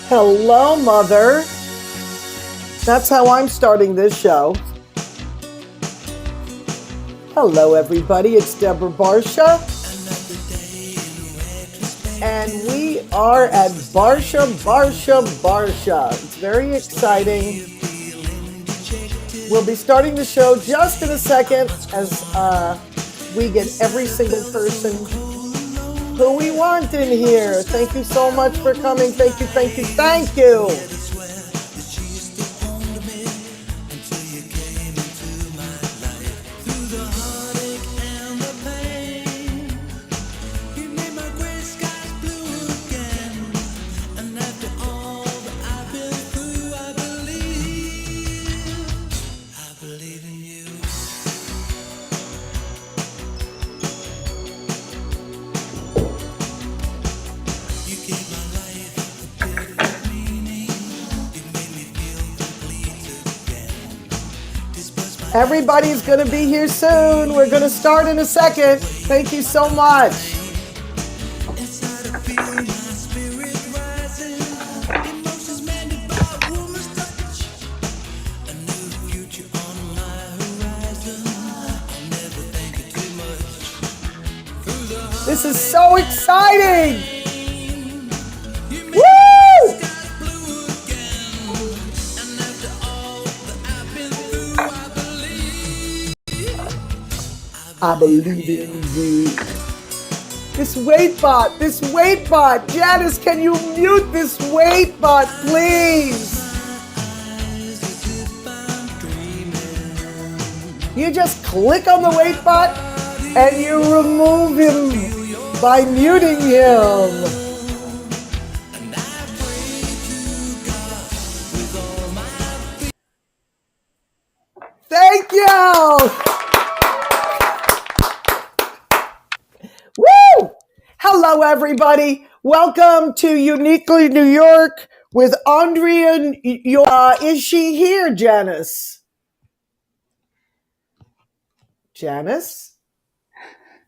Hello, Mother. That's how I'm starting this show. Hello, everybody. It's Deborah Barsha. And we are at Barsha Barsha Barsha. It's very exciting. We'll be starting the show just in a second as we get every single person who we want in here. Thank you so much for coming. Thank you, thank you, thank you. Everybody's going to be here soon. We're going to start in a second. Thank you so much. This is so exciting. Woo! I believe in you. This wait bot. Janice, can you mute this wait bot, please? You just click on the wait bot and you remove him by muting him. Thank you. Woo! Hello, everybody. Welcome to Uniquely New York with Andrea. Is she here, Janice? Janice?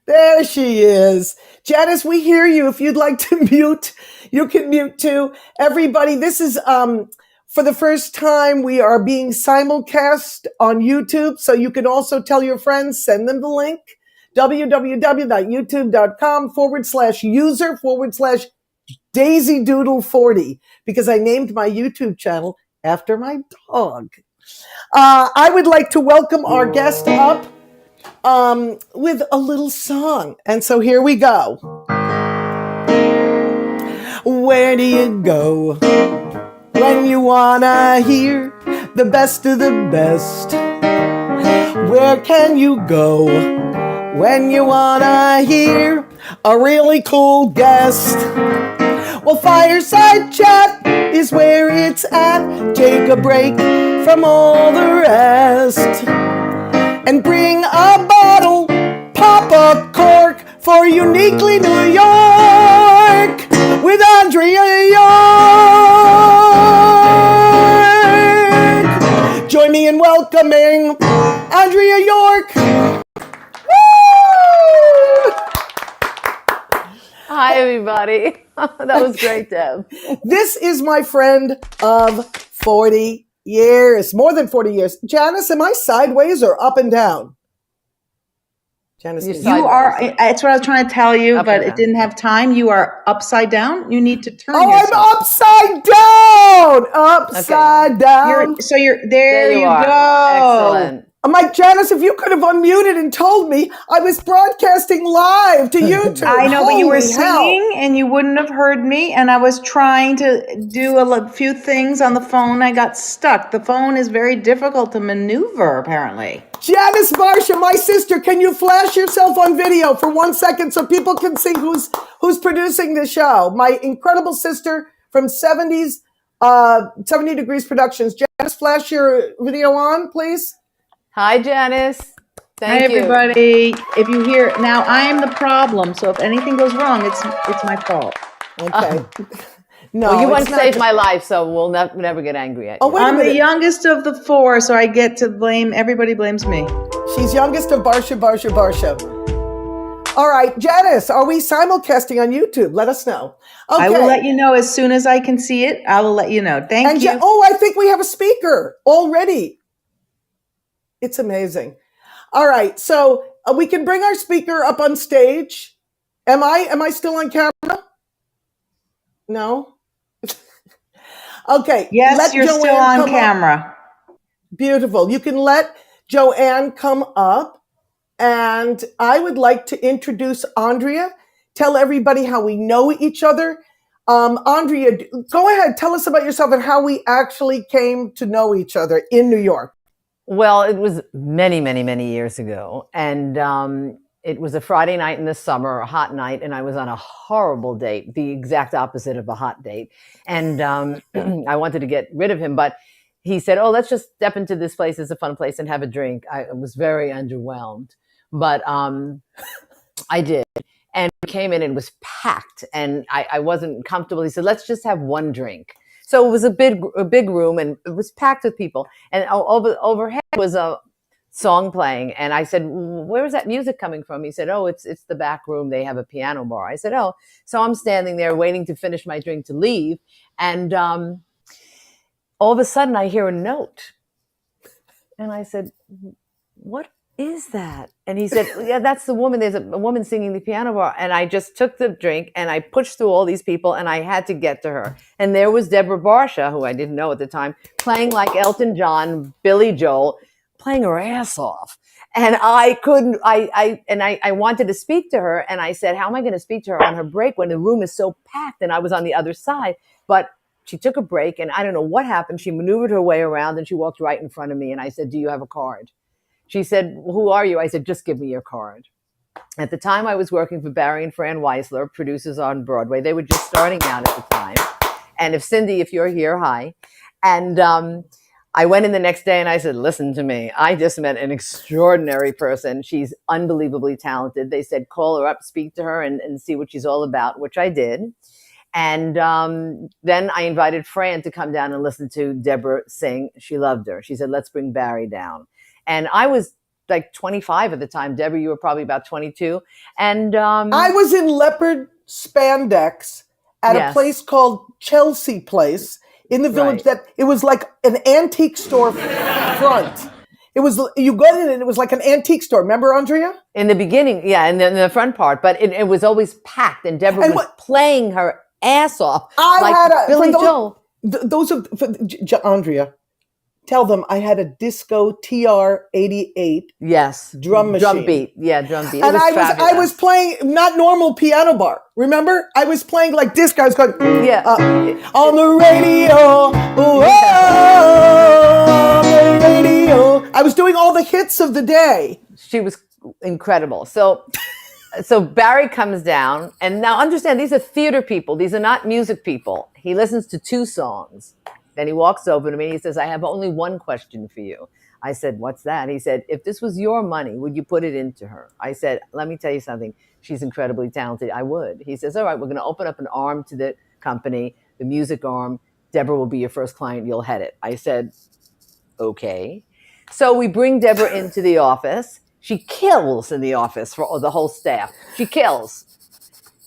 There she is. Janice, we hear you. If you'd like to mute, you can mute too. Everybody, this is for the first time we are being simulcast on YouTube, so you can also tell your friends, send them the link. www.youtube.com/user/DaisyDoodle40 because I named my YouTube channel after my dog. I would like to welcome our guest up with a little song. And so here we go. Where do you go when you wanna hear the best of the best? Where can you go when you wanna hear a really cool guest? Well, Fireside Chat is where it's at. Take a break from all the rest and bring a bottle, pop a cork for Uniquely New York with Andrea York. Join me in welcoming Andrea York. Hi, everybody. That was great, Deb. This is my friend of 40 years, more than 40 years. Janice, am I sideways or up and down? Janice, you are. That's what I was trying to tell you, but it didn't have time. You are upside down. You need to turn. Oh, yourself. I'm upside down. There you go. Excellent. I'm like, Janice, if you could have unmuted and told me I was broadcasting live to YouTube. I know, but you were singing and you wouldn't have heard me. And I was trying to do a few things on the phone. I got stuck. The phone is very difficult to maneuver, apparently. Janice Barsha, my sister, can you flash yourself on video for 1 second so people can see who's producing the show? My incredible sister from 70 Degrees Productions. Janice, flash your video on, please. Hi, Janice. Thank you. Hi, everybody. If you hear now, I am the problem. So if anything goes wrong, it's my fault. Okay. No, well, you once saved my life, so we'll never get angry at you. I'm the youngest of the four, so I get to blame. Everybody blames me. She's youngest of Barsha Barsha Barsha. All right, Janice, are we simulcasting on YouTube? Let us know. Okay. I will let you know as soon as I can see it. I will let you know. Thank you. I think we have a speaker already. It's amazing. All right, so we can bring our speaker up on stage. Am I still on camera? No. Okay. Yes, you're Joanne still on camera. Beautiful. You can let Joanne come up, and I would like to introduce Andrea. Tell everybody how we know each other. Andrea, go ahead. Tell us about yourself and how we actually came to know each other in New York. Well, it was many, many, many years ago. And it was a Friday night in the summer, a hot night, and I was on a horrible date, the exact opposite of a hot date. And I wanted to get rid of him, but he said, oh, let's just step into this place. It's a fun place and have a drink. I was very underwhelmed, but I did. And we came in and it was packed, and I wasn't comfortable. He said, let's just have one drink. So it was a big room, and it was packed with people. And overhead was a song playing. And I said, where is that music coming from? He said, oh, it's the back room. They have a piano bar. I said, oh. So I'm standing there waiting to finish my drink to leave. And all of a sudden I hear a note. And I said, what is that? And he said, yeah, that's the woman. There's a woman singing the piano bar. And I just took the drink and I pushed through all these people and I had to get to her. And there was Deborah Barsha, who I didn't know at the time, playing like Elton John, Billy Joel, playing her ass off. And I wanted to speak to her. And I said, how am I going to speak to her on her break when the room is so packed? And I was on the other side, but she took a break and I don't know what happened. She maneuvered her way around and she walked right in front of me. And I said, do you have a card? She said, who are you? I said, just give me your card. At the time, I was working for Barry and Fran Weisler, producers on Broadway. They were just starting out at the time. And if you're here, hi. And I went in the next day and I said, listen to me. I just met an extraordinary person. She's unbelievably talented. They said, call her up, speak to her, and see what she's all about, which I did. And then I invited Fran to come down and listen to Deborah sing. She loved her. She said, let's bring Barry down. And I was like 25 at the time. Deborah, you were probably about 22. And I was in leopard spandex at a place called Chelsea Place in the village. That it was like an antique store front. It was, you got in and it was like an antique store. Remember, Andrea? In the beginning, yeah, in the front part. But it was always packed. And Deborah was playing her ass off. Billy Joel. Andrea. Tell them I had a disco TR-88 drum machine. Drum beat. Yeah, drum beat. And I was playing not normal piano bar. Remember? I was playing like disco. I was going, on the radio. On the radio. I was doing all the hits of the day. She was incredible. So Barry comes down, and now understand, these are theater people. These are not music people. He listens to 2 songs. Then he walks over to me and he says, I have only one question for you. I said, what's that? He said, if this was your money, would you put it into her? I said, let me tell you something. She's incredibly talented. I would. He says, all right, we're going to open up an arm to the company, the music arm. Deborah will be your first client. You'll head it. I said, okay. So we bring Deborah into the office. She kills in the office for the whole staff. She kills.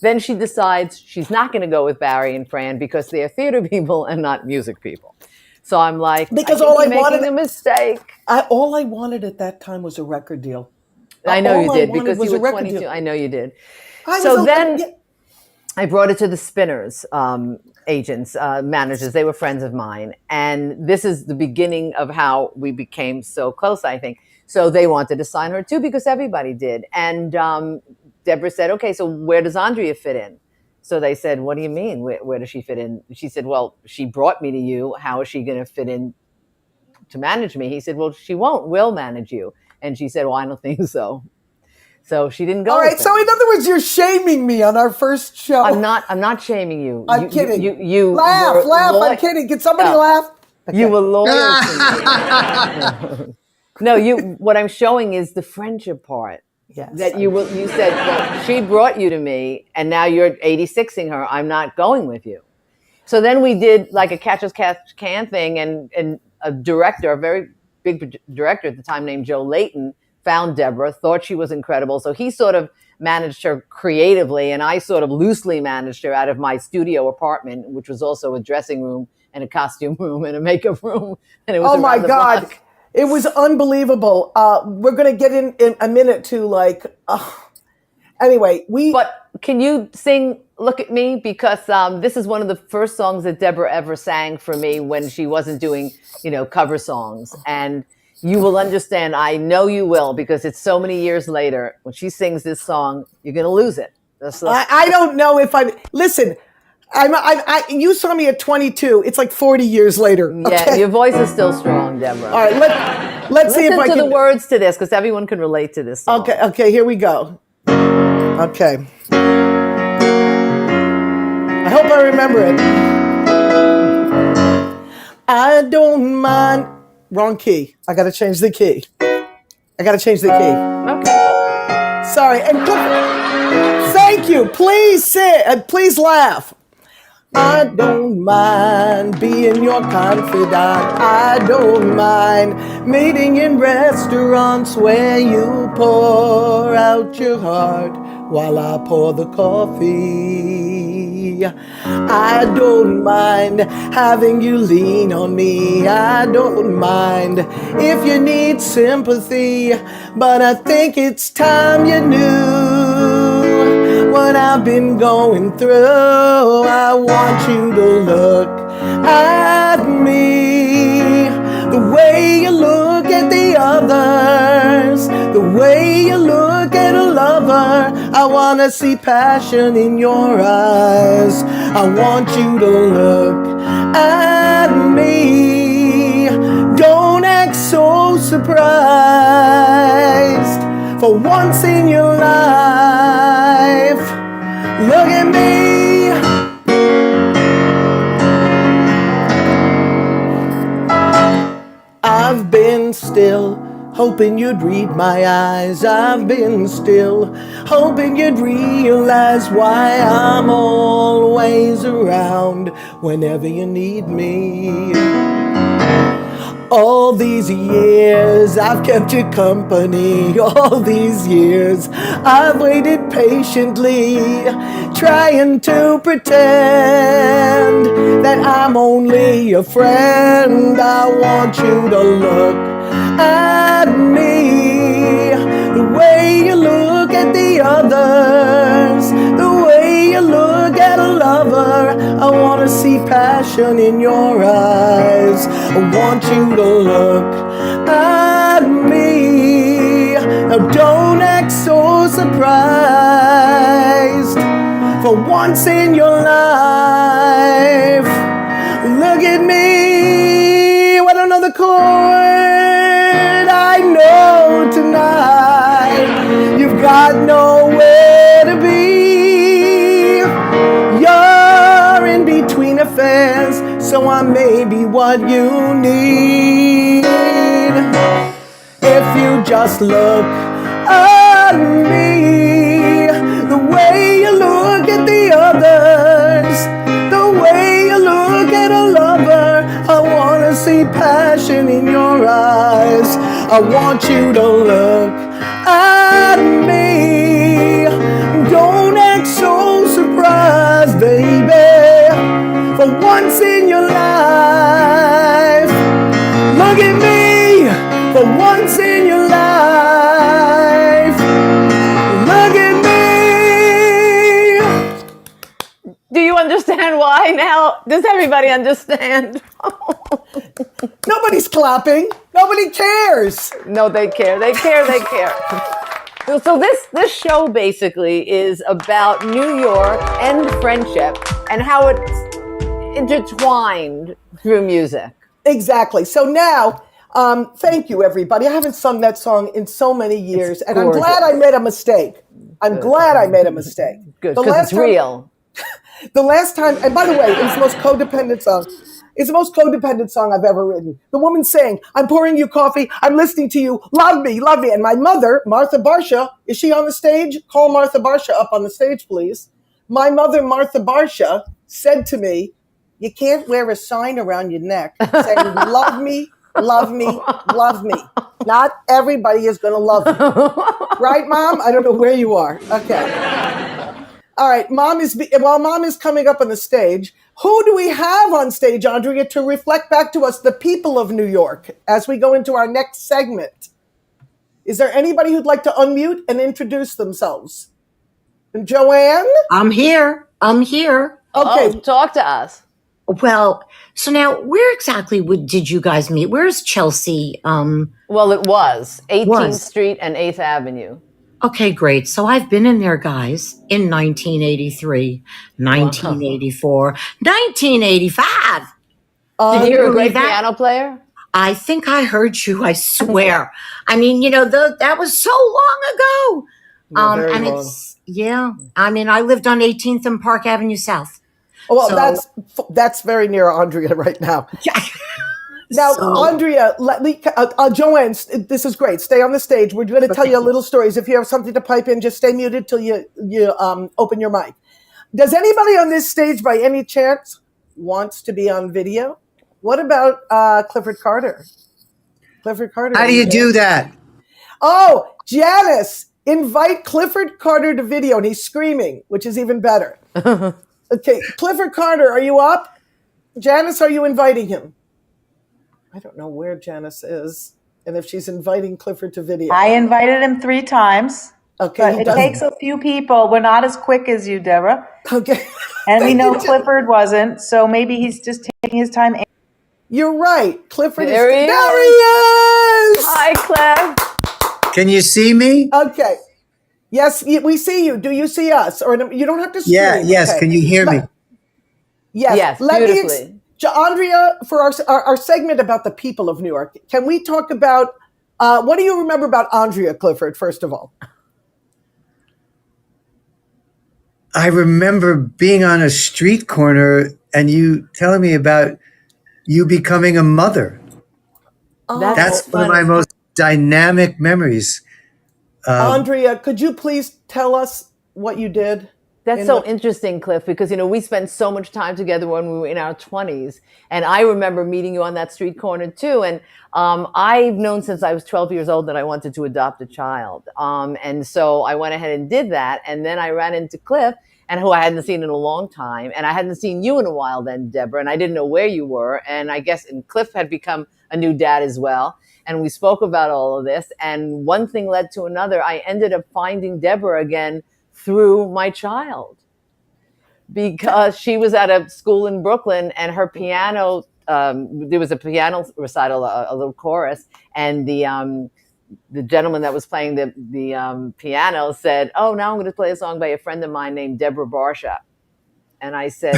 Then she decides she's not going to go with Barry and Fran because they're theater people and not music people. So I'm like, because all I wanted, making a mistake. All I wanted at that time was a record deal. I know you did because you were 22. I know you did. I brought it to the Spinners agents, managers. They were friends of mine. And this is the beginning of how we became so close, I think. So they wanted to sign her too because everybody did. And Deborah said, okay, so where does Andrea fit in? So they said, what do you mean? Where does she fit in? She said, well, she brought me to you. How is she going to fit in to manage me? He said, well, she won't. We'll manage you. And she said, well, I don't think so. So she didn't go. All right. So in other words, you're shaming me on our first show. I'm not shaming you. I'm kidding. You laugh. I'm kidding. Can somebody laugh? Okay. You were loyal to me. No, what I'm showing is the friendship part. Yes. That you said, well, she brought you to me and now you're 86ing her. I'm not going with you. So then we did like a catch as catch can thing, and a director, a very big director at the time named Joe Layton, found Deborah, thought she was incredible. So he sort of managed her creatively, and I sort of loosely managed her out of my studio apartment, which was also a dressing room and a costume room and a makeup room. And it was Oh my around the God. block. It was unbelievable. We're going to get in a minute to like, anyway, But can you sing Look at Me? Because this is one of the first songs that Deborah ever sang for me when she wasn't doing, cover songs. And you will understand, I know you will, because it's so many years later. When she sings this song, you're going to lose it. I don't know if listen, you saw me at 22. It's like 40 years later. Yeah, Okay? your voice is still strong, Deborah. All right, let's see if I Listen can. to the words to this, because everyone can relate to this song. Okay, here we go. Okay. I hope I remember it. I don't mind. Wrong key. I got to change the key. Okay. Sorry. And thank you. Please sit. Please laugh. I don't mind being your confidant. I don't mind meeting in restaurants where you pour out your heart while I pour the coffee. I don't mind having you lean on me. I don't mind if you need sympathy, but I think it's time you knew what I've been going through. I want you to look at me the way you look at the others, the way you look at a lover. I want to see passion in your eyes. I want you to look at me. Don't act so surprised. For once in your life, look at me. I've been still, hoping you'd read my eyes. I've been still, hoping you'd realize why I'm always around whenever you need me. All these years I've kept you company. All these years I've waited patiently, trying to pretend that I'm only a friend. I want you to look at me the way you look at the others, the way you look at a lover. I want to see passion in your eyes. I want you to look at me. Now don't act so surprised. For once in your life, look at me. What another chord I know tonight. You've got nowhere to be. You're in between affairs, so I may be what you need. If you just look at me, the way you look at the others, the way you look at a lover, I want to see passion in your eyes. I want you to look at me. Don't act so surprised, baby. For once in your life, look at me. For once in your life, look at me. Do you understand why now? Does everybody understand? Nobody's clapping. Nobody cares. No, they care. They care. They care. So this show basically is about New York and friendship and how it's intertwined through music. Exactly. So now, thank you, everybody. I haven't sung that song in so many years, and I'm glad I made a mistake. Glad I made a mistake. Good, because it's real. The last time, and by the way, it's the most codependent song. It's the most codependent song I've ever written. The woman saying, I'm pouring you coffee, I'm listening to you, love me, love me. And my mother, Martha Barsha, is she on the stage? Call Martha Barsha up on the stage, please. My mother, Martha Barsha, said to me, you can't wear a sign around your neck saying, love me, Love me, love me. Not everybody is going to love me. Right, Mom? I don't know where you are. Okay. All right. While Mom is coming up on the stage, who do we have on stage, Andrea, to reflect back to us the people of New York as we go into our next segment? Is there anybody who'd like to unmute and introduce themselves? Joanne? I'm here. Okay. Oh, talk to us. Well, so now where exactly did you guys meet? Where's Chelsea? Well, it was 18th Was. Street and 8th Avenue. Okay, great. So I've been in there, guys, in 1983, 1984, 1985. Did you hear a great that? piano player? I think I heard you, I swear. I mean, that was so long ago. Very and long. I lived on 18th and Park Avenue South. Oh, well, that's very near Andrea right now. Now, Andrea, let me, Joanne, this is great. Stay on the stage. We're going to tell you a little stories. If you have something to pipe in, just stay muted till you open your mic. Does anybody on this stage, by any chance, wants to be on video? What about Clifford Carter? Clifford Carter. How do you do that? Oh, Janice, invite Clifford Carter to video, and he's screaming, which is even better. Okay, Clifford Carter, are you up? Janice, are you inviting him? I don't know where Janice is and if she's inviting Clifford to video. I invited him 3 times. Okay. But it takes a few people. We're not as quick as you, Deborah. Okay. And we know Clifford wasn't, so maybe he's just taking his time. You're right. Clifford There he is. There he is! Hi, Cliff. Can you see me? Okay. Yes, we see you. Do you see us? Or you don't have to scream. Yeah, yes. Okay. Can you hear me? Yes. Beautifully. Andrea, for our segment about the people of New York, can we talk about, what do you remember about Andrea Clifford, first of all? I remember being on a street corner and you telling me about you becoming a mother. That's one of my most dynamic memories. Andrea, could you please tell us what you did? That's so interesting, Cliff, because, we spent so much time together when we were in our 20s. And I remember meeting you on that street corner, too. And I've known since I was 12 years old that I wanted to adopt a child. And so I went ahead and did that. And then I ran into Cliff, and who I hadn't seen in a long time. And I hadn't seen you in a while then, Deborah. And I didn't know where you were. And I guess Cliff had become a new dad as well. And we spoke about all of this. And one thing led to another. I ended up finding Deborah again through my child, because she was at a school in Brooklyn and her piano, there was a piano recital, a little chorus, and the gentleman that was playing the piano said, "Oh, now I'm going to play a song by a friend of mine named Deborah Barsha." And I said,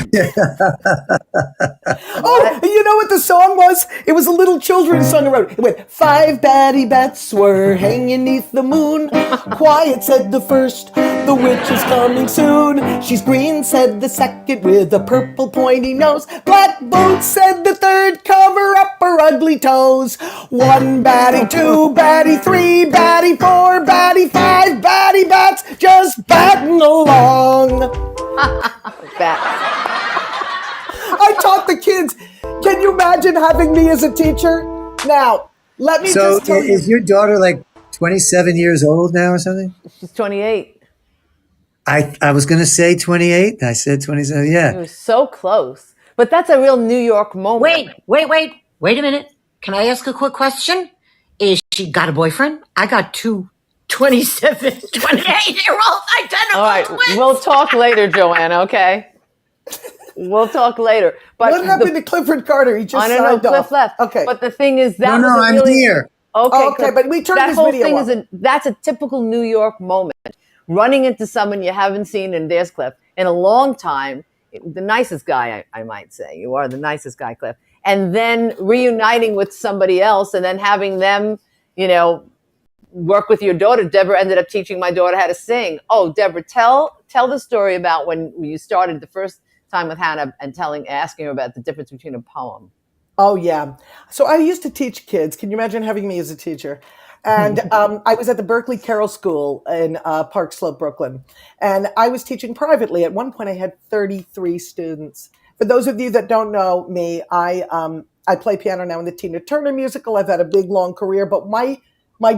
Oh, you know what the song was? It was a little children's song. It went, 5 batty bats were hanging neath the moon. Quiet, said the first, the witch is coming soon. She's green, said the second, with a purple pointy nose. Black boots, said the third, cover up her ugly toes. 1 batty, 2 batty, 3 batty, 4 batty, 5 batty bats, just batting along. I taught the kids. Can you imagine having me as a teacher? Now, let me just tell you. Is your daughter like 27 years old now or something? she's 28. I was going to say 28. I said 27. Yeah. It was so close. But that's a real New York moment. Wait a minute. Can I ask a quick question? Is she got a boyfriend? I got 2 27, 28-year-old identical All right, twins. we'll talk later, Joanna, okay? We'll talk later. But what happened to Clifford Carter? He just I don't know, Cliff left. Okay. But the thing is, that No, was a I'm really, here. Okay, but we turned this video off. That's a typical New York moment. Running into someone you haven't seen, and there's Cliff, in a long time, the nicest guy, I might say. You are the nicest guy, Cliff. And then reuniting with somebody else and then having them, work with your daughter. Deborah ended up teaching my daughter how to sing. Oh, Deborah, tell the story about when you started the first time with Hannah and asking her about the difference between a poem. Oh, yeah. So I used to teach kids. Can you imagine having me as a teacher? And I was at the Berkeley Carroll School in Park Slope, Brooklyn. And I was teaching privately. At one point, I had 33 students. For those of you that don't know me, I I play piano now in the Tina Turner musical. I've had a big, long career, but my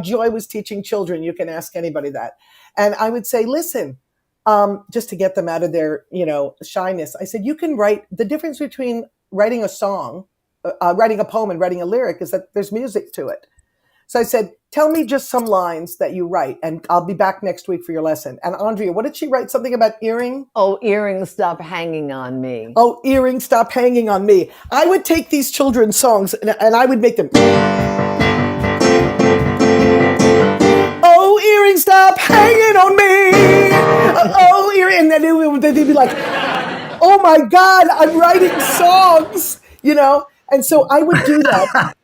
joy was teaching children. You can ask anybody that. And I would say, listen, just to get them out of their, shyness. I said, you can write. The difference between writing a song, writing a poem and writing a lyric is that there's music to it. So I said, tell me just some lines that you write, and I'll be back next week for your lesson. And Andrea, what did she write? Something about earring? Oh, earrings stop hanging on me. Oh, earrings stop hanging on me. I would take these children's songs and I would make them. Oh, earrings stop hanging on me. Oh, earring. And then they'd be like, oh my God, I'm writing songs, And so I would do that.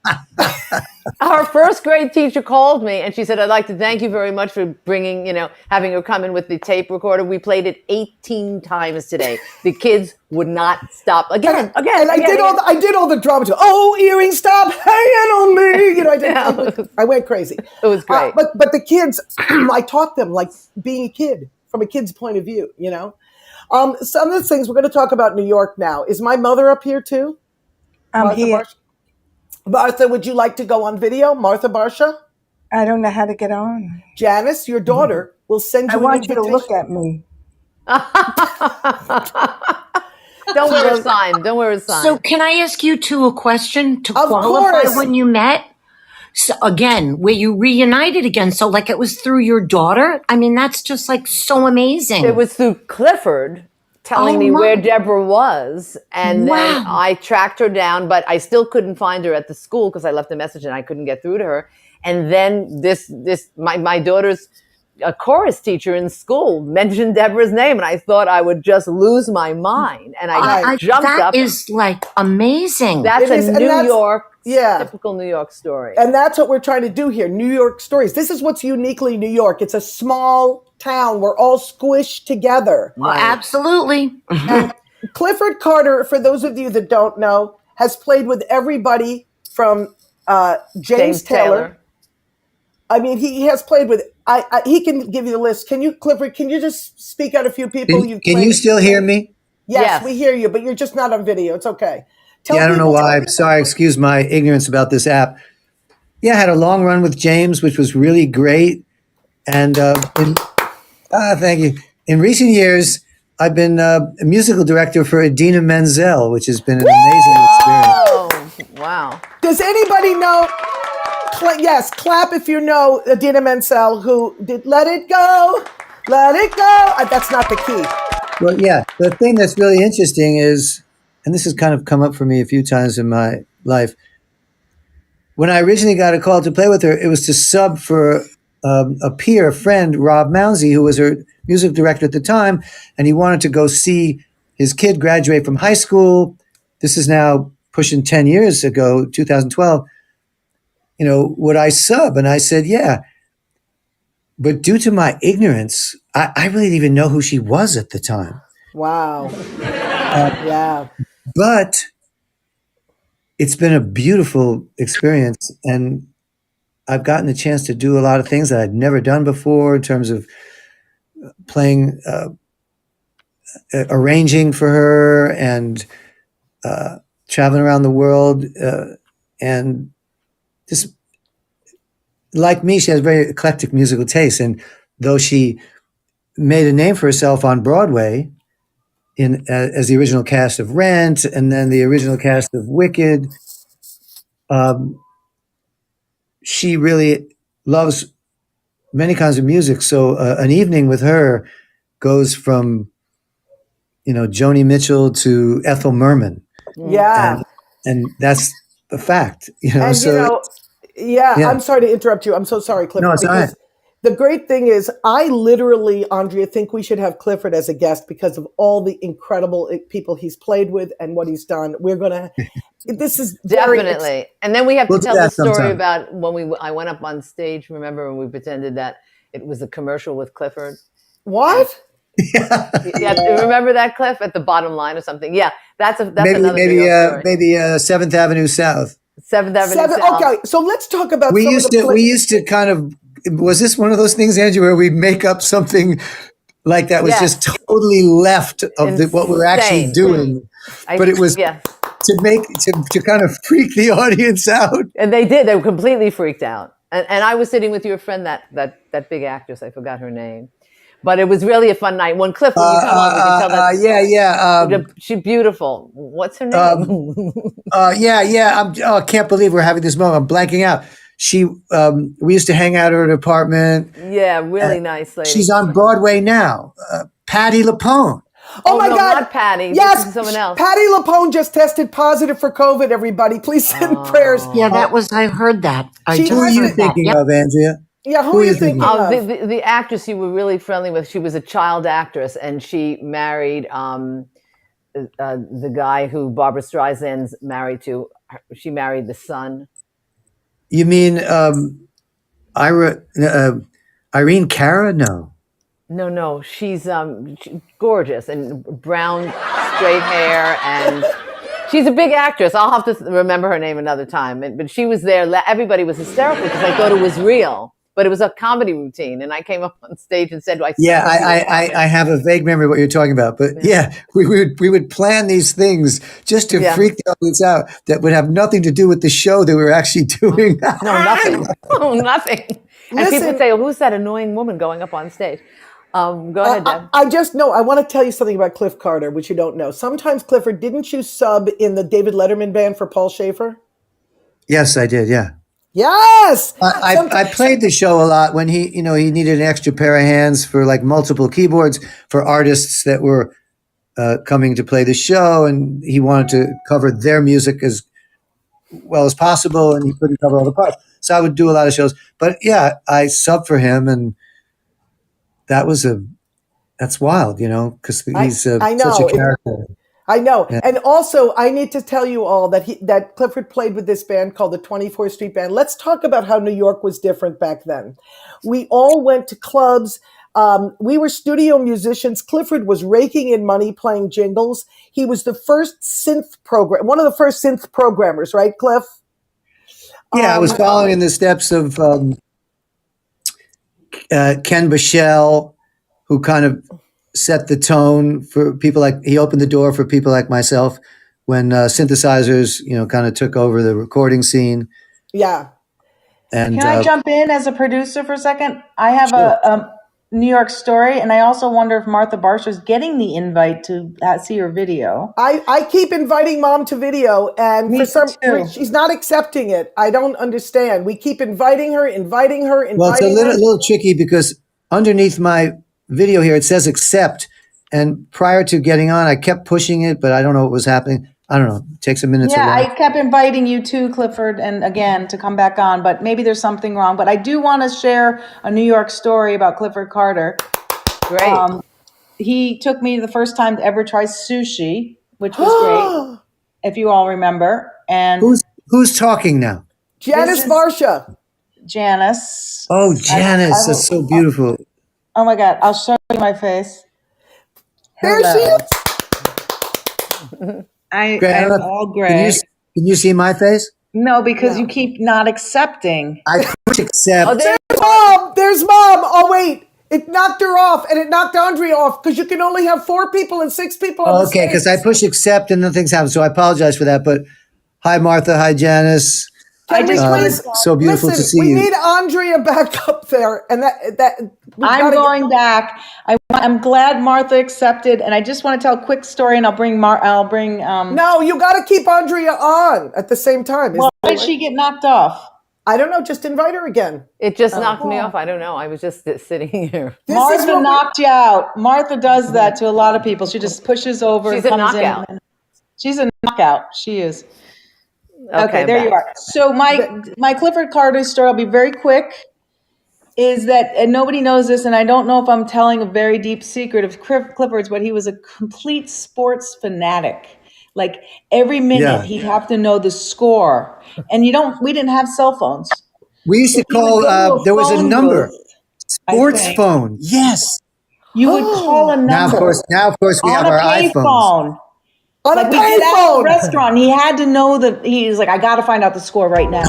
Our first grade teacher called me and she said, I'd like to thank you very much for bringing, having her come in with the tape recorder. We played it 18 times today. The kids would not stop. Again. And I did all the drama too. Oh, earrings, stop hanging on me. I went crazy. It was great. But the kids, I taught them like being a kid from a kid's point of view, Some of the things we're going to talk about New York now. Is my mother up here too? I'm here. Martha, would you like to go on video? Martha Barsha? I don't know how to get on. Janice, your daughter, will send you I want an you to invitation. look at me. Don't wear a sign. Don't wear a sign. So can I ask you two a question to Of qualify course. when you met? So again, where you reunited again. So like it was through your daughter? I mean, that's just like so amazing. It was through Clifford telling me where Deborah was. And then I tracked her down, but I still couldn't find her at the school because I left a message and I couldn't get through to her. And then my daughter's a chorus teacher in school mentioned Deborah's name, and I thought I would just lose my mind. And I jumped up. That is like amazing. That's a New York, yeah, typical New York story. And that's what we're trying to do here. New York stories. This is what's uniquely New York. It's a small town. We're all squished together. Well, absolutely. And Clifford Carter, for those of you that don't know, has played with everybody from James Taylor. I mean, he has played with. He can give you the list. Can you, Clifford? Can you just speak out a few people? Can you still hear me? Yes, we hear you, but you're just not on video. It's okay. I don't know why. I'm sorry. Excuse my ignorance about this app. Yeah, I had a long run with James, which was really great. And thank you. In recent years, I've been a musical director for Idina Menzel, which has been an amazing experience. Oh, wow. Does anybody know? Yes, clap if you know Idina Menzel, who did Let It Go, Let It Go. That's not the key. Well, yeah, the thing that's really interesting is, and this has kind of come up for me a few times in my life, when I originally got a call to play with her, it was to sub for a peer, a friend, Rob Mounsey, who was her music director at the time, and he wanted to go see his kid graduate from high school. This is now pushing 10 years ago, 2012. Would I sub? And I said, yeah. But due to my ignorance, I really didn't even know who she was at the time. Wow. Yeah. But it's been a beautiful experience. And I've gotten a chance to do a lot of things that I'd never done before in terms of playing, arranging for her and traveling around the world. And just like me, she has very eclectic musical taste. And though she made a name for herself on Broadway as the original cast of Rent and then the original cast of Wicked, she really loves many kinds of music. So an evening with her goes from, Joni Mitchell to Ethel Merman. Yeah. And that's the fact, And so. Yeah, I'm sorry to interrupt you. I'm so sorry, Clifford. No, it's all right. The great thing is, I literally, Andrea, think we should have Clifford as a guest because of all the incredible people he's played with and what he's done. We're gonna. This is definitely. And then we have to tell the story sometime. about when I went up on stage. Remember when we pretended that it was a commercial with Clifford? What? Yeah. Remember that, Cliff, at the bottom line or something? Yeah, that's another maybe story. maybe 7th Avenue South. 7th Avenue South. Okay, so let's talk about. We used to kind of. Was this one of those things, Andrew, where we make up something like that was just totally left of what we're actually doing? But it was to kind of freak the audience out. And they did. They were completely freaked out. And I was sitting with your friend, that big actress. I forgot her name. But it was really a fun night. When Cliff, when you come on, we can tell that. Yeah. She's beautiful. What's her name? I can't believe we're having this moment. I'm blanking out. We used to hang out at her apartment. Yeah, really nice lady. She's on Broadway now. Patti LuPone. Oh my no, God. not Patty. Yes. This is someone else. Patti LuPone just tested positive for COVID, everybody. Please send prayers. Yeah, I heard that. Who are you thinking of, Andrea? Yeah, who are you thinking of? The actress you were really friendly with, she was a child actress, and she married the guy who Barbara Streisand's married to. She married the son. You mean Irene Cara? No. She's gorgeous and brown, straight hair, and she's a big actress. I'll have to remember her name another time. But she was there. Everybody was hysterical because I thought it was real. But it was a comedy routine, and I came up on stage and said, I have a vague memory of what you're talking about. But we would plan these things just to freak the audience out that would have nothing to do with the show that we were actually doing. No, nothing. Nothing. And people would say, who's that annoying woman going up on stage? Go ahead, Deb. I want to tell you something about Cliff Carter, which you don't know. Sometimes, Clifford, didn't you sub in the David Letterman band for Paul Schaefer? Yes, I did, yeah. Yes. I played the show a lot when he needed an extra pair of hands for like multiple keyboards for artists that were coming to play the show, and he wanted to cover their music as well as possible, and he couldn't cover all the parts. So I would do a lot of shows. But yeah, I subbed for him, and that's wild, because he's such a character. I know. Yeah. And also, I need to tell you all that Clifford played with this band called the 24th Street Band. Let's talk about how New York was different back then. We all went to clubs. We were studio musicians. Clifford was raking in money playing jingles. He was one of the first synth programmers, right, Cliff? Yeah, I was following in the steps of Ken Bichelle, who kind of set the tone for people he opened the door for people like myself when synthesizers, kind of took over the recording scene. Yeah. And can I jump in as a producer for a second? I have a New York story, and I also wonder if Martha Barsha is getting the invite to see her video. I keep inviting Mom to video, and she's not accepting it. I don't understand. We keep inviting her. Well, it's a little tricky because underneath my video here, it says accept. And prior to getting on, I kept pushing it, but I don't know what was happening. I don't know. It takes a minute to run. I kept inviting you too, Clifford, and again, to come back on, but maybe there's something wrong. But I do want to share a New York story about Clifford Carter. Great. He took me the first time to ever try sushi, which was great, if you all remember. And who's talking now? Janice Barsha. Janice. Oh, Janice. That's so beautiful. Oh my God, I'll show you my face. There she is. I'm all gray. Can you see my face? No, because you keep not accepting. I push accept. Oh, there's Mom. Oh, wait. It knocked her off, and it knocked Andrea off because you can only have 4 people and 6 people on the stage. Okay, because I push accept and nothing's happened, so I apologize for that. But hi, Martha. Hi, Janice. So beautiful to see you. We need Andrea back up there, and I'm going back. I'm glad Martha accepted, and I just want to tell a quick story, and I'll bring. No, you got to keep Andrea on at the same time. Why did she get knocked off? I don't know. Just invite her again. It just knocked me off. I don't know. I was just sitting here. Martha knocked you out. Martha does that to a lot of people. She just pushes over. She's a knockout. She's a knockout. She is. Okay, there you are. So my Clifford Carter story, I'll be very quick, is that, and nobody knows this, and I don't know if I'm telling a very deep secret of Clifford's, but he was a complete sports fanatic. Like every minute he'd have to know the score. And we didn't have cell phones. We used to call, there was a number, sports phone. Yes. You would call a number. Now of course we have our iPhones. On a payphone. Restaurant, he had to know he's like, I got to find out the score right now.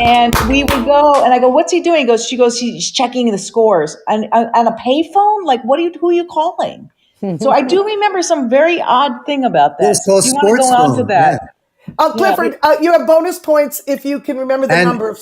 And we would go, and I go, what's he doing? She goes, he's checking the scores. And on a payphone? Like, who are you calling? So I do remember some very odd thing about It that. was called Do you want to go sports on to phone. that? Yeah. Clifford, you have bonus points if you can remember the And number of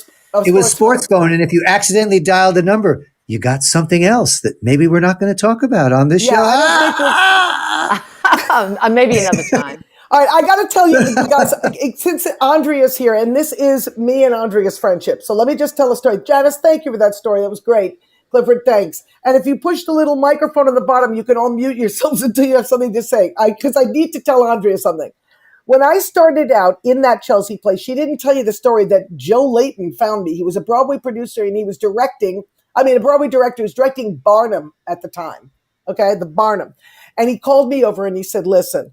it was sports sports phone. And if you accidentally dialed the number, you got something else that maybe we're not going to talk about on this show. I don't think we'll. Maybe another time. All right, I got to tell you guys, since Andrea's here, and this is me and Andrea's friendship. So let me just tell a story. Janice, thank you for that story. That was great. Clifford, thanks. And if you push the little microphone on the bottom, you can all mute yourselves until you have something to say. Because I need to tell Andrea something. When I started out in that Chelsea play, she didn't tell you the story that Joe Layton found me. He was a Broadway producer and he was a Broadway director who was directing Barnum at the time. Okay, the Barnum. And he called me over and he said, listen,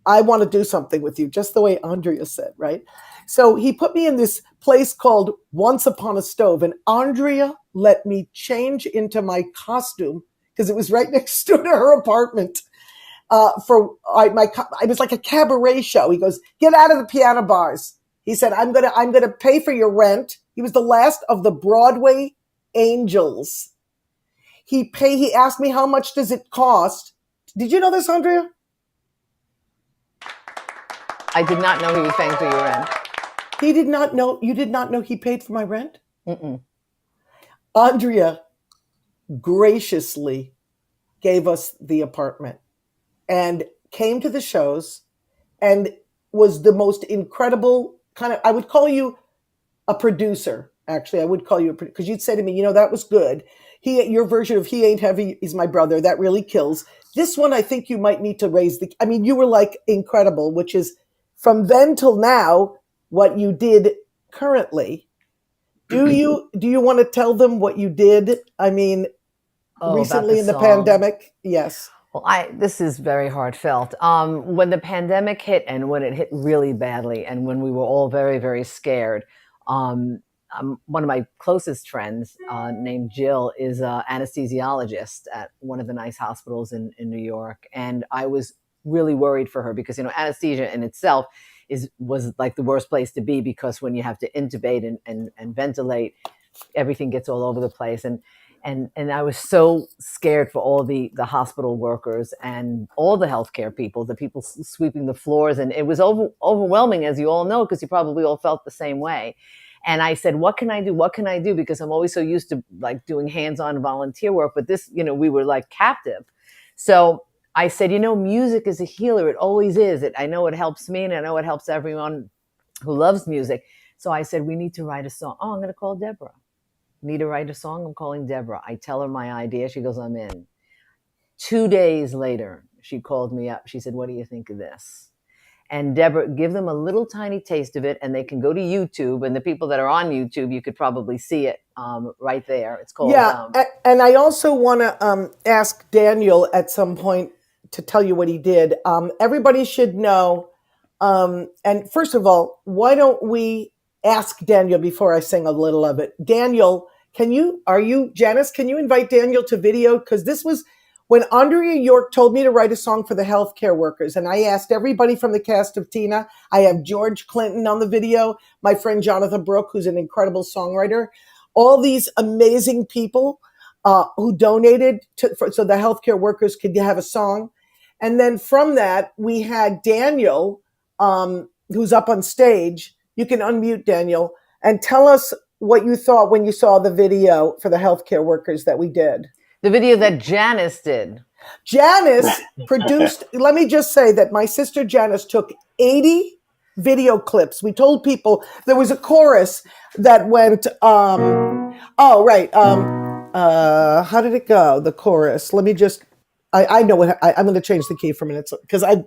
I want to do something with you, just the way Andrea said, right? So he put me in this place called Once Upon a Stove, and Andrea let me change into my costume because it was right next door to her apartment. It was like a cabaret show. He goes, get out of the piano bars. He said, I'm gonna pay for your rent. He was the last of the Broadway angels. He asked me, how much does it cost? Did you know this, Andrea? I did not know he was paying for your rent. He did not know. You did not know he paid for my rent? Mm-mm. Andrea graciously gave us the apartment and came to the shows and was the most incredible I would call you a producer. Actually, I would call you because you'd say to me, that was good. Your version of He Ain't Heavy is my brother. That really kills. This one, I think you might need to raise you were like incredible, which is from then till now, what you did currently. Do you want to tell them what you did? Recently in the pandemic? Yes. Well, this is very heartfelt. When the pandemic hit and when it hit really badly and when we were all very, very scared, one of my closest friends named Jill is an anesthesiologist at one of the nice hospitals in New York. And I was really worried for her because, anesthesia in itself was like the worst place to be because when you have to intubate and ventilate, everything gets all over the place. And I was so scared for all the hospital workers and all the healthcare people, the people sweeping the floors. And it was overwhelming, as you all know, because you probably all felt the same way. And I said, what can I do? What can I do? Because I'm always so used to like doing hands-on volunteer work. But this, we were like captive. So I said, music is a healer. It always is. I know it helps me and I know it helps everyone who loves music. So I said, we need to write a song. Oh, I'm going to call Deborah. Need to write a song? I'm calling Deborah. I tell her my idea. She goes, I'm in. 2 days later, she called me up. She said, what do you think of this? And Deborah, give them a little tiny taste of it and they can go to YouTube. And the people that are on YouTube, you could probably see it right there. It's called. Yeah. And I also want to ask Daniel at some point to tell you what he did. Everybody should know. And first of all, why don't we ask Daniel before I sing a little of it? Daniel, Janice, can you invite Daniel to video? Because this was when Andrea York told me to write a song for the healthcare workers. And I asked everybody from the cast of Tina. I have George Clinton on the video, my friend Jonathan Brooke, who's an incredible songwriter, all these amazing people who donated so the healthcare workers could have a song. And then from that, we had Daniel, who's up on stage. You can unmute Daniel and tell us what you thought when you saw the video for the healthcare workers that we did. The video that Janice did. Janice produced, let me just say that my sister Janice took 80 video clips. We told people there was a chorus that went, how did it go? The chorus. Let me just, I know what, I'm going to change the key for a minute because I'm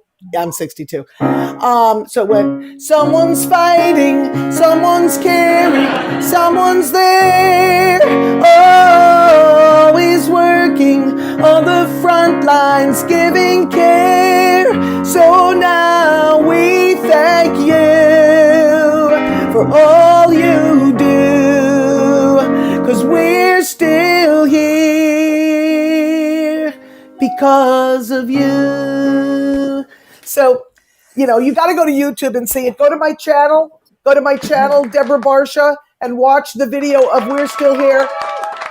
62. So it went, someone's fighting, someone's caring, someone's there, always working on the front lines, giving care. So now we thank you for all you do, 'cause we're still here because of you. So, you got to go to YouTube and see it. Go to my channel, Deborah Barsha, and watch the video of We're Still Here.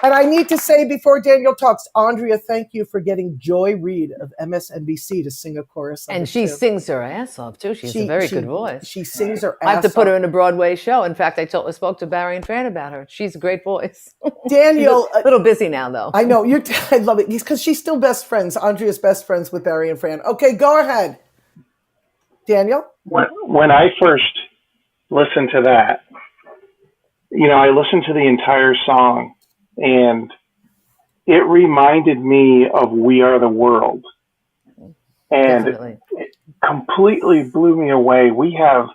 And I need to say before Daniel talks, Andrea, thank you for getting Joy Reid of MSNBC to sing a chorus. And she sings her ass off too. She has a very good voice. She sings her ass off. I have to put her in a Broadway show. In fact, I spoke to Barry and Fran about her. She's a great voice. Daniel, she's a little busy now though. I know I love it because she's still best friends. Andrea's best friends with Barry and Fran. Okay, go ahead, Daniel. When I first listened to that, I listened to the entire song, and it reminded me of We Are the World. And Definitely. it completely blew me away. We have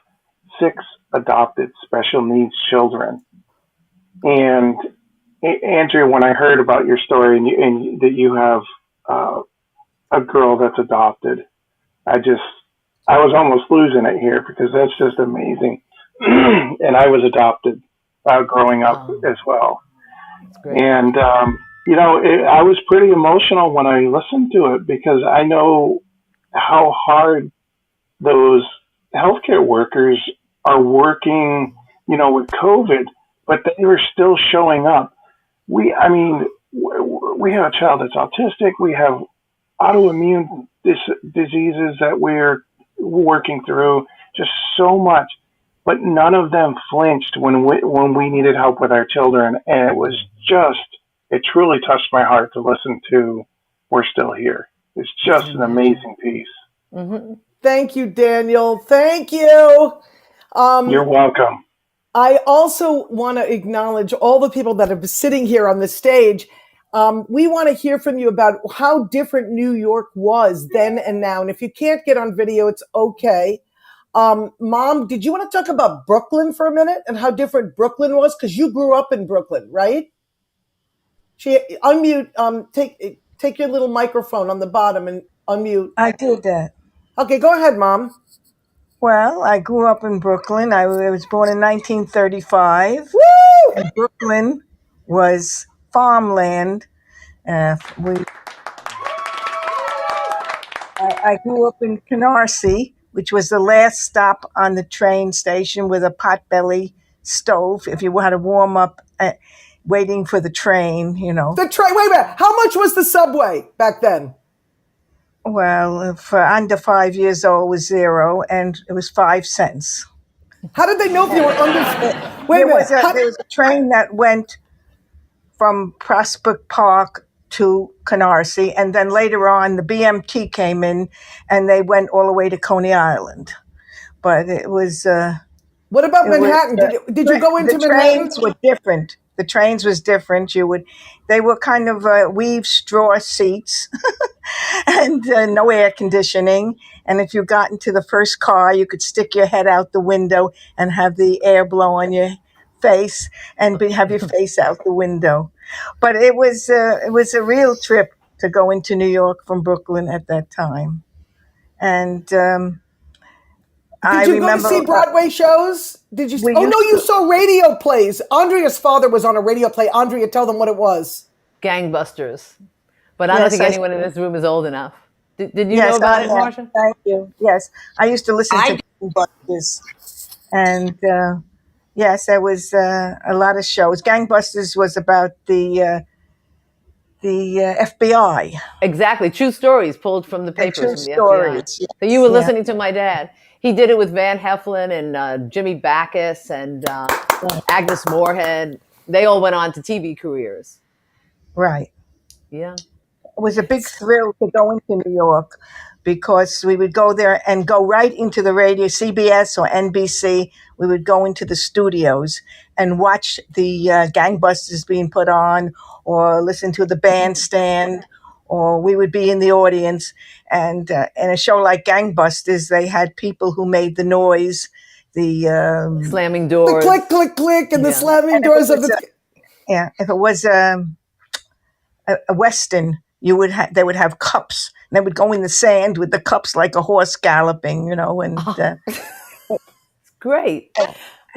6 adopted special needs children. And Andrea, when I heard about your story and that you have a girl that's adopted, I was almost losing it here because that's just amazing. And I was adopted growing up as well. And, I was pretty emotional when I listened to it because I know how hard those healthcare workers are working, with COVID, but they were still showing up. We have a child that's autistic. We have autoimmune diseases that we're working through, just so much. But none of them flinched when we needed help with our children. And it truly touched my heart to listen to We're Still Here. It's just an amazing piece. Mm-hmm. Thank you, Daniel. Thank you. You're welcome. I also want to acknowledge all the people that are sitting here on the stage. We want to hear from you about how different New York was then and now. And if you can't get on video, it's okay. Mom, did you want to talk about Brooklyn for a minute and how different Brooklyn was? Because you grew up in Brooklyn, right? Unmute. Take your little microphone on the bottom and unmute. I did that. Okay, go ahead, Mom. Well, I grew up in Brooklyn. I was born in 1935. Woo! And Brooklyn was farmland. I grew up in Canarsie, which was the last stop on the train station with a potbelly stove if you had to warm up waiting for the train, The train, wait a minute. How much was the subway back then? Well, for under 5 years old, it was 0, and it was 5 cents. How did they know if you were under? Wait a minute. There was a train that went from Prospect Park to Canarsie, and then later on, the BMT came in, and they went all the way to Coney Island. But it was. What about Manhattan? Did you go into Manhattan? The trains were different. The trains was different. They were kind of weave straw seats and no air conditioning. And if you got into the first car, you could stick your head out the window and have the air blow on your face and have your face out the window. But it was a real trip to go into New York from Brooklyn at that time. And did you go to see Broadway shows? Did you? You saw radio plays. Andrea's father was on a radio play. Andrea, tell them what it was. Gangbusters. But I don't think anyone in this room is old enough. Did you know about it, Marcia? Thank you. Yes, I used to listen to Gangbusters. And yes, there was a lot of shows. Gangbusters was about the FBI. Exactly. True stories pulled from the papers. True from the stories. FBI. Yes. So you were listening to my dad. He did it with Van Heflin and Jimmy Backus and Agnes Moorehead. They all went on to TV careers. Right. Yeah. It was a big thrill to go into New York because we would go there and go right into the radio, CBS or NBC. We would go into the studios and watch the gangbusters being put on or listen to the bandstand, or we would be in the audience. And in a show like Gangbusters, they had people who made the noise, the slamming doors, the click, click, click, and the slamming doors of the. If it was a Western, they would have cups. And they would go in the sand with the cups like a horse galloping, and great.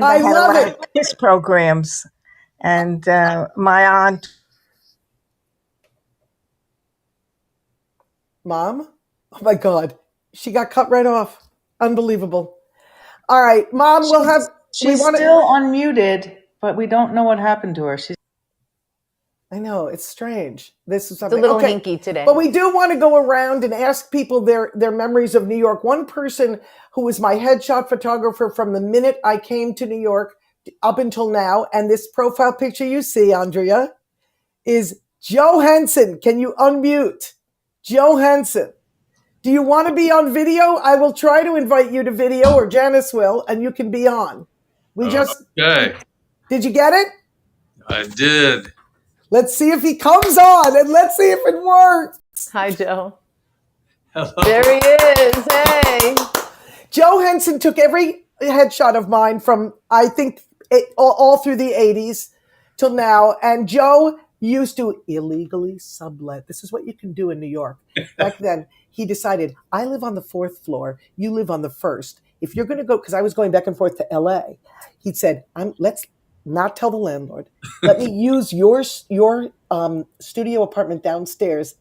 I love it. Kiss programs, and my aunt. Mom? Oh my God. She got cut right off. Unbelievable. All right, Mom, She's still unmuted, but we don't know what happened to her. I know, it's strange. This is It's something a little hinky today. But we do want to go around and ask people their memories of New York. One person who was my headshot photographer from the minute I came to New York up until now, and this profile picture you see, Andrea, is Joe Henson. Can you unmute? Joe Henson. Do you want to be on video? I will try to invite you to video, or Janice will, and you can be on. Okay. Did you get it? I did. Let's see if he comes on, and let's see if it works. Hi, Joe. Hello. There he is. Hey. Joe Henson took every headshot of mine from, I think, all through the 80s till now. And Joe used to illegally sublet. This is what you can do in New York. Back then, he decided, I live on the 4th floor. You live on the 1st. If you're going to go, because I was going back and forth to L.A., he said, let's not tell the landlord. Let me use your studio apartment downstairs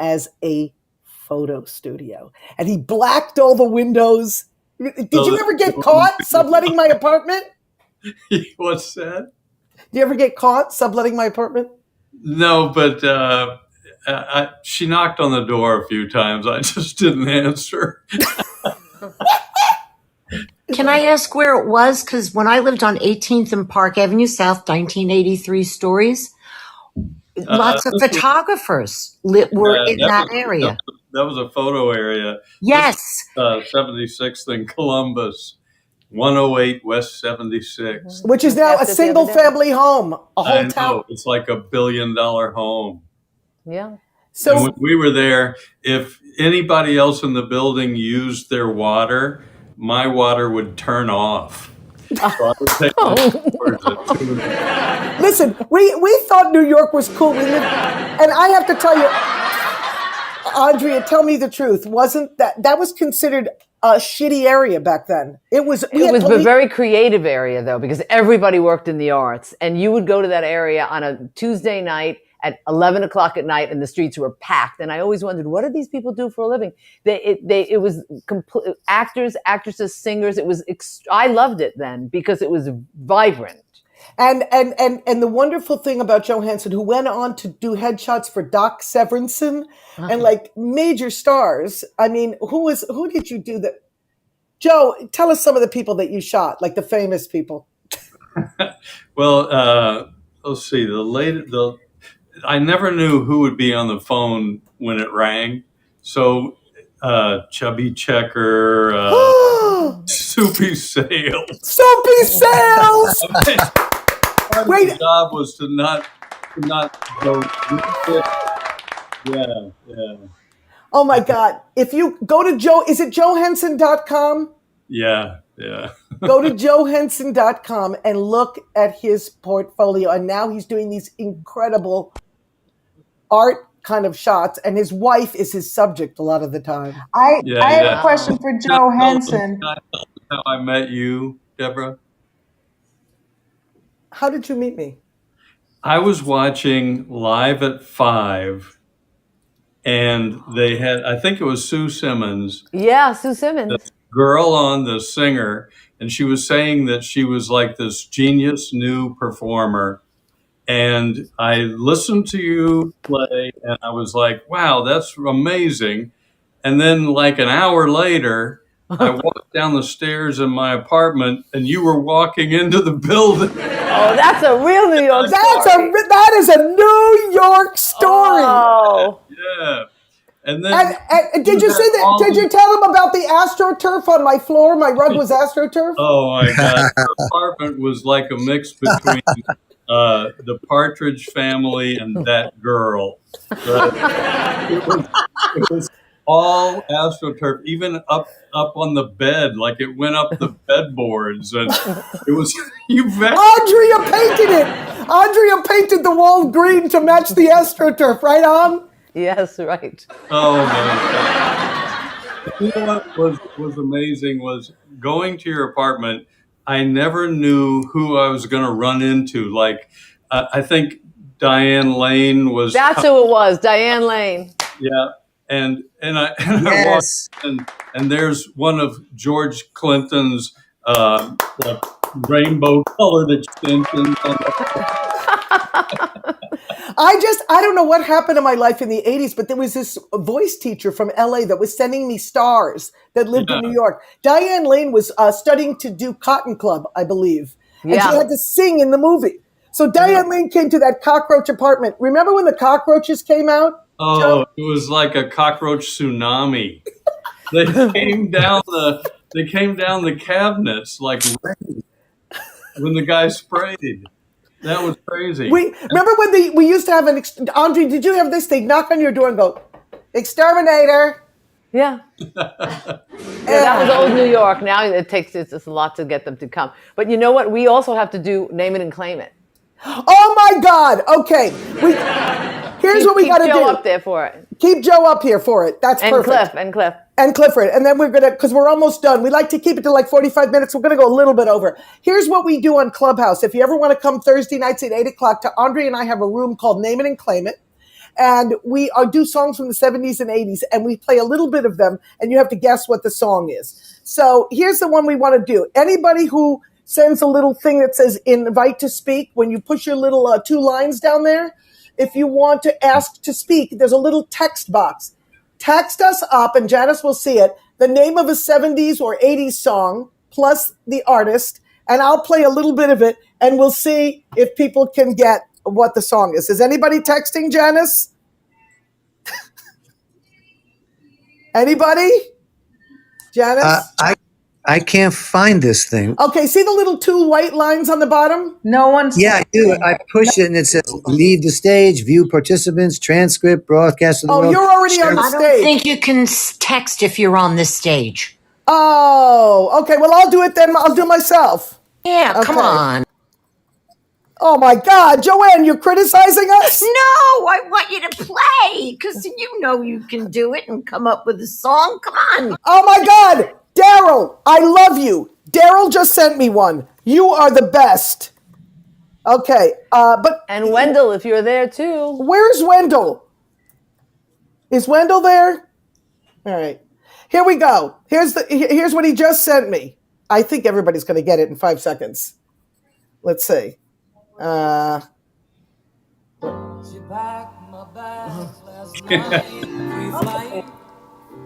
as a photo studio. And he blacked all the windows. Did you ever get caught subletting my apartment? What's that? Did you ever get caught subletting my apartment? No, but she knocked on the door a few times. I just didn't answer. Can I ask where it was? Because when I lived on 18th and Park Avenue South, 1983 stories, lots of photographers were in that area. That was a photo area. Yes. 76th and Columbus, 108 West 76th. Which is now a single family home, a whole town. It's like $1 billion home. Yeah. So when we were there, if anybody else in the building used their water, my water would turn off. So I would take Listen, we thought New York was cool. And I have to tell you, Andrea, tell me the truth. Wasn't that was considered a shitty area back then? It was a very creative area, though, because everybody worked in the arts, and you would go to that area on a Tuesday night at 11 o'clock at night, and the streets were packed. And I always wondered, what do these people do for a living? It was actors, actresses, singers. I loved it then because it was vibrant. And the wonderful thing about Joe Henson, who went on to do headshots for Doc Severinsen and like major stars. I mean, who did you do that? Joe, tell us some of the people that you shot, like the famous people. Well, let's see. I never knew who would be on the phone when it rang. So Chubby Checker, Soupy Sales. Soupy Sales! Wait. The job was to not go. Yeah. Oh my God. If you go to Joe, is it joehenson.com? Yeah. Go to joehenson.com and look at his portfolio. And now he's doing these incredible art kind of shots. And his wife is his subject a lot of the time. I have a question for Joe Henson. How I met you, Deborah? How did you meet me? I was watching Live at 5, and they had, I think it was Sue Simmons. Yeah, Sue Simmons. The girl on, the singer, and she was saying that she was like this genius new performer. And I listened to you play, and I was like, wow, that's amazing. And then like an hour later, I walked down the stairs in my apartment, and you were walking into the building. Oh, that's a real New York story. That is a New York story. Oh. Yeah. And then did you see that? Did you tell them about the AstroTurf on my floor? My rug was AstroTurf. Oh my God! The apartment was like a mix between the Partridge Family and that girl. It was all AstroTurf, even up on the bed, like it went up the bedboards, and it was Andrea painted it. Andrea painted the wall green to match the AstroTurf, right on? Yes, right. Oh my God! You know what was amazing was going to your apartment. I never knew who I was going to run into. Like, I think Diane Lane was. That's who it was, Diane Lane. Yeah. And I walked in, and there's one of George Clinton's rainbow colored extensions on the I don't know what happened in my life in the 80s, but there was this voice teacher from LA that was sending me stars that lived in New York. Diane Lane was studying to do Cotton Club, I believe. And she had to sing in the movie. So Diane Lane came to that cockroach apartment. Remember when the cockroaches came out? Oh, Joe? it was like a cockroach tsunami. They came down the cabinets like rain when the guy sprayed. That was crazy. Remember when we used to have Andre, did you have this? They'd knock on your door and go, "Exterminator." Yeah. That was old New York. Now it's a lot to get them to come. But you know what? We also have to do Name It and Claim It. Oh my God. Okay. Here's what we got to do. Keep Joe up there for it. Keep Joe up here for it. That's perfect. And Clifford. And then because we're almost done. We like to keep it to like 45 minutes. We're going to go a little bit over. Here's what we do on Clubhouse. If you ever want to come Thursday nights at 8 o'clock to Andre and I have a room called Name It and Claim It. And we do songs from the 70s and 80s, and we play a little bit of them, and you have to guess what the song is. So here's the one we want to do. Anybody who sends a little thing that says invite to speak, when you push your little 2 lines down there, if you want to ask to speak, there's a little text box. Text us up, and Janice will see it, the name of a 70s or 80s song, plus the artist, and I'll play a little bit of it, and we'll see if people can get what the song is. Is anybody texting, Janice? Anybody? Janice? I can't find this thing. Okay, see the little 2 white lines on the bottom? No one's. Yeah, I do. I push it and it says leave the stage, view participants, transcript, broadcast of the world. You're already on the stage. I don't think you can text if you're on this stage. Oh, okay. Well, I'll do it then. I'll do it myself. Yeah, Okay. come on. Oh my God, Joanne, you're criticizing us? No, I want you to play because you know you can do it and come up with a song. Come on. Oh my God, Daryl, I love you. Daryl just sent me one. You are the best. Okay, and Wendell, if you're there too. Where's Wendell? Is Wendell there? All right, here we go. Here's what he just sent me. I think everybody's going to get it in 5 seconds. Let's see.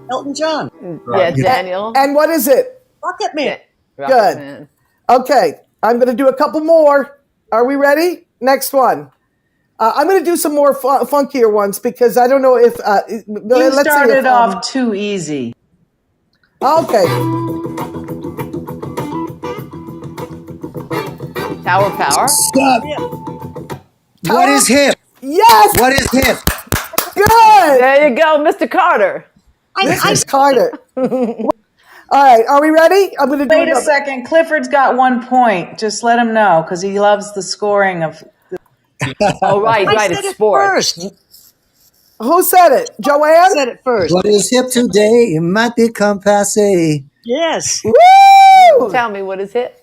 Elton John. Yeah, Daniel. And what is it? Rocket Man. Good. Man. Okay, I'm going to do a couple more. Are we ready? Next one. I'm going to do some more funkier ones because I don't know if... you started off too easy. Okay. Tower Power. Stop. What is hip? Yes. What is hip? Good. There you go, Mr. Carter. Mrs. Carter. All right, are we ready? I'm going to do Wait a second. Clifford's got 1 point. Just let him know because he loves the scoring of... Oh, right, it's sports. First. Who said it? Joanne? I said it first. What is hip today? It might become passe. Yes. Woo! Tell me what is it.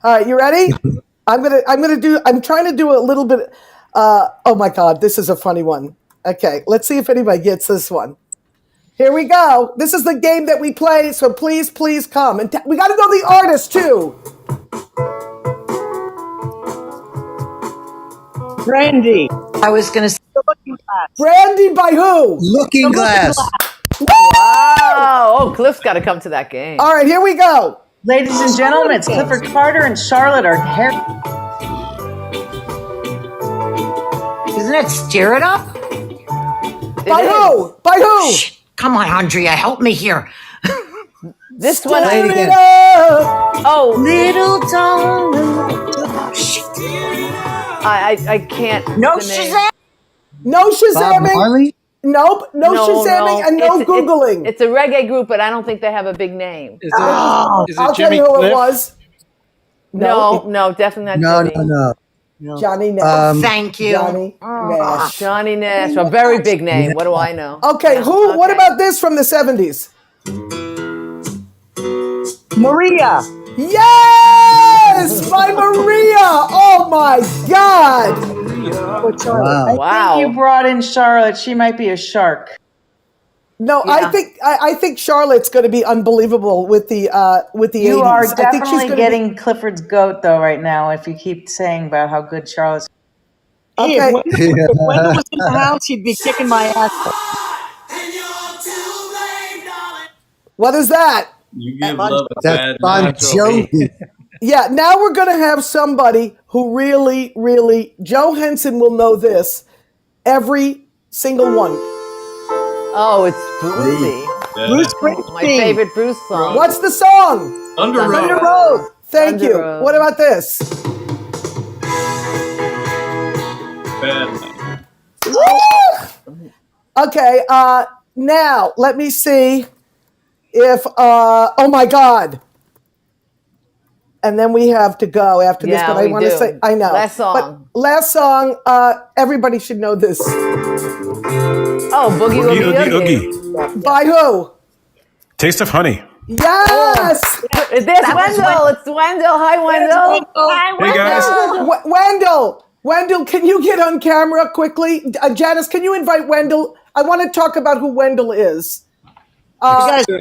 All right, you ready? I'm trying to do a little bit. Oh my God, this is a funny one. Okay, let's see if anybody gets this one. Here we go. This is the game that we play, so please come. And we got to know the artist too. Brandy. I was going to say, Brandy by who? Looking Glass. Wow. Oh, Cliff's got to come to that game. All right, here we go. Ladies and gentlemen, it's Clifford Carter and Charlotte are here. isn't it Stir It Up? By who? By who? Shh. Come on, Andrea, help me here. This one. Play it again. Oh, Little darling. Shh. I can't. No the name. Shazam. No Bob Shazamming. Marley? Nope. No Shazamming and no Googling. It's a reggae group, but I don't think they have a big name. Is it I'll tell Jimmy you who Cliff? it was. No, definitely not Jimmy. No. Johnny Nash. Thank you. Johnny Nash. Johnny Nash, a very big name. What do I know? Okay, who? What about this from the 70s? Maria. Yes, by Maria. Oh my God. Wow. I think you brought in Charlotte. She might be a shark. No, Yeah. I think Charlotte's going to be unbelievable with the 80s. You are I think she's definitely going getting Clifford's goat though right now. If you keep saying about how good Charlotte's. Okay. If Wendell was in the house, he'd be kicking my ass. What is that? You give love a That's bad Bon name. Jovi. Yeah, now we're going to have somebody who really, really, Joe Henson will know this, every single one. Oh, it's Brucey. Yeah. Bruce My Springsteen. favorite Bruce song. What's the song? Thunder Road. Thunder Road. Thank Thunder you. Road. What about this? Bad name. Okay, now let me see if, oh my God. And then we have to go after this, Yeah, but I we want to do. say, I know. Last song. But last song, everybody should know this. Oh, Boogie Oogie, Oogie oogie, Oogie. oogie. By who? Taste of honey. Yes! There's Wendell. It's Wendell. Hi, Wendell. Hey guys. Wendell, can you get on camera quickly? Janice, can you invite Wendell? I want to talk about who Wendell is.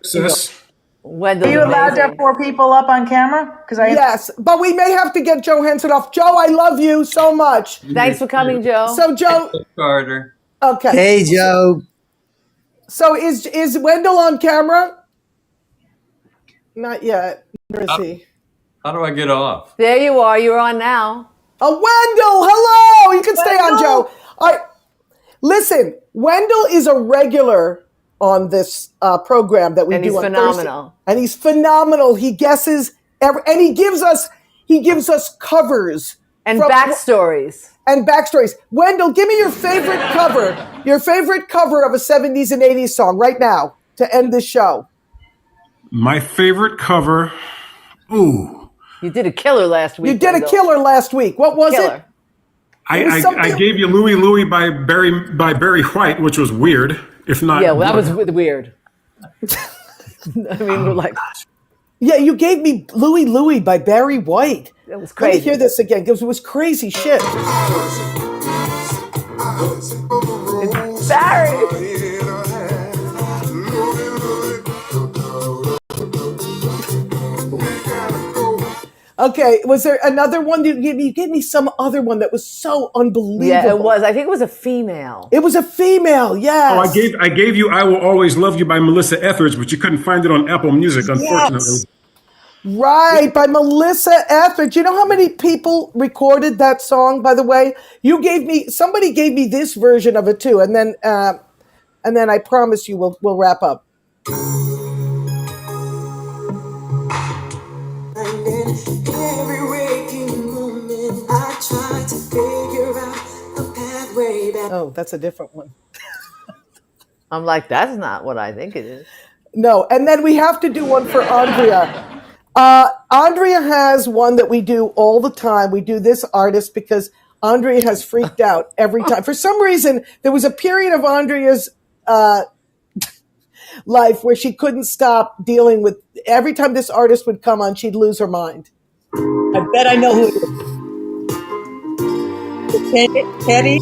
Sis. Wendell's Are you allowed to have amazing. 4 people up on camera? Because I Yes, but we may have to get Joe Henson off. Joe, I love you so much. Thanks for coming, Joe. So, Joe, Carter. okay. Hey, Joe. So is Wendell on camera? Not yet. Where is he? How do I get off? There you are. You're on now. Oh, Wendell, hello. You can stay on, Joe. All right. Listen, Wendell is a regular on this program that we And do he's on phenomenal. Thursday. And he's phenomenal. He guesses and he gives us covers And from- backstories. and backstories. Wendell, give me your favorite cover of a 70s and 80s song right now to end this show. My favorite cover. Ooh. You did a killer last week. You did a Wendell. killer last week. What was it? Killer. was something- I gave you Louie Louie by Barry White, which was weird. If not, Yeah, well, that was weird. I mean, we're like, Yeah, you gave me Louie Louie by Barry White. that was Let crazy. me hear this again because it was crazy shit. Barry. Okay, was there another one you gave me? You gave me some other one that was so unbelievable. Yeah, it was. I think it was a female. It was a female, yes. Oh, I gave you I Will Always Love You by Melissa Etheridge, but you couldn't find it on Apple Music, unfortunately. Right, by Melissa Etheridge. You know how many people recorded that song, by the way? Somebody gave me this version of it too, and then I promise you we'll wrap up. Every waking moment, I try to figure out the pathway back. Oh, that's a different one. I'm like, that's not what I think it is. No, and then we have to do one for Andrea. Andrea has one that we do all the time. We do this artist because Andrea has freaked out every time. For some reason, there was a period of Andrea's life where she couldn't stop dealing with, every time this artist would come on, she'd lose her mind. I bet I know who it is. Teddy?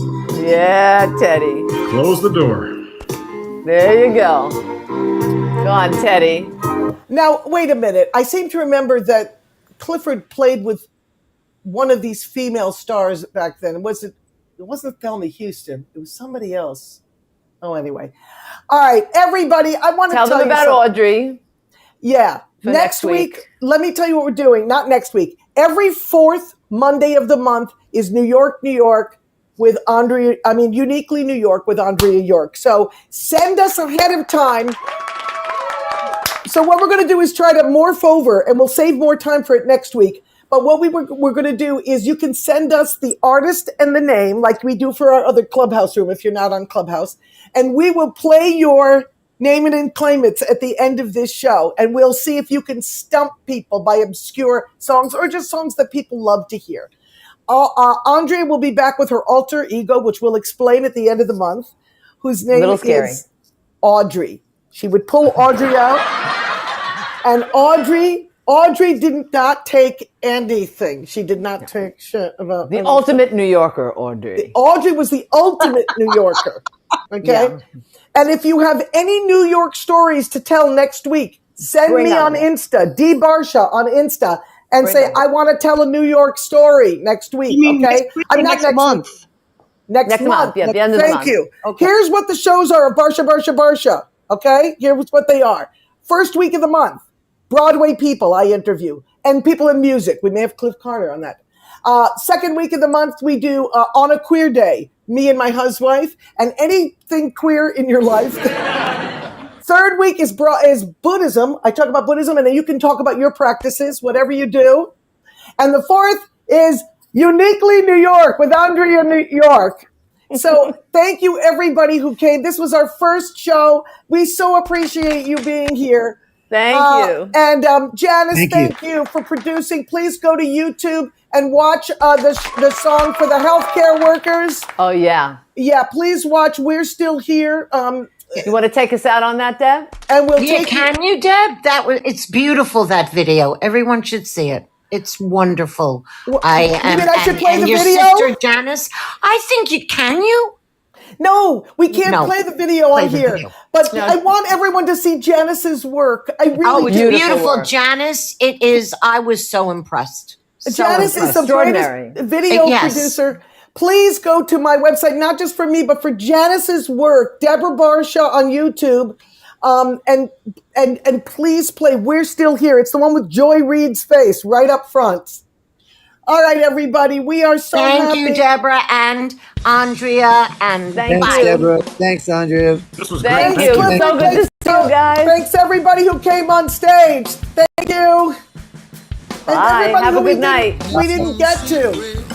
Yeah, Teddy. Close the door. There you go. Go on, Teddy. Now, wait a minute. I seem to remember that Clifford played with one of these female stars back then. It wasn't Thelma Houston. It was somebody else. Oh, anyway. All right, everybody, I want to Tell them you about something. Audrey. Yeah. For Next next week, week. let me tell you what we're doing. Not next week. Every fourth Monday of the month is New York, New York with Andrea. I mean, Uniquely New York with Andrea York. So send us ahead of time. So what we're going to do is try to morph over, and we'll save more time for it next week. But what we're going to do is you can send us the artist and the name like we do for our other Clubhouse room if you're not on Clubhouse. And we will play your name it and claim it at the end of this show. And we'll see if you can stump people by obscure songs or just songs that people love to hear. Andrea will be back with her alter ego, which we'll explain at the end of the month, whose name is Audrey. She would pull Audrey out. And Audrey did not take anything. She did not take shit about The anything. ultimate New Yorker, Audrey. Audrey was the ultimate New Yorker. Okay. Yeah. And if you have any New York stories to tell next week, send me on Insta, BARSHA on Insta, and say, I want to tell a New York story next week. You mean okay. I'm not next month. Week. Next month. Yeah, the end of the month. Thank you. Okay. Here's what the shows are of BARSHA BARSHA BARSHA. Okay. Here's what they are. First week of the month, Broadway people I interview, and people in music. We may have Cliff Carter on that. Second week of the month, we do On a Queer Day, me and my husband, and anything queer in your life. Third week is Buddhism. I talk about Buddhism, and then you can talk about your practices, whatever you do. And the fourth is Uniquely New York with Andrea New York. So thank you, everybody who came. This was our first show. We so appreciate you being here. Thank you. And Janice, thank you for producing. Please go to YouTube and watch the song for the healthcare workers. Oh, yeah. Yeah, please watch We're Still Here. You want to take us out on that, Deb? And we'll Can you, Deb? It's beautiful, that video. Everyone should see it. It's wonderful. I should play the your video? Sister Janice, I think can you? No, we can't play the video on here. But I want everyone to see Janice's work. I really do. Beautiful, Janice. It is. I was so impressed. Janice is the greatest video producer. Please go to my website, not just for me, but for Janice's work, Deborah Barsha on YouTube. And please play We're Still Here. It's the one with Joy Reid's face right up front. All right, everybody. We are so happy. Thank you, Deborah and Andrea. And thanks, Deborah. Thanks, Andrea. This was Thank great. you. So good to see you guys. Thanks, everybody who came on stage. Thank you. Bye. Have a good night. We didn't get to.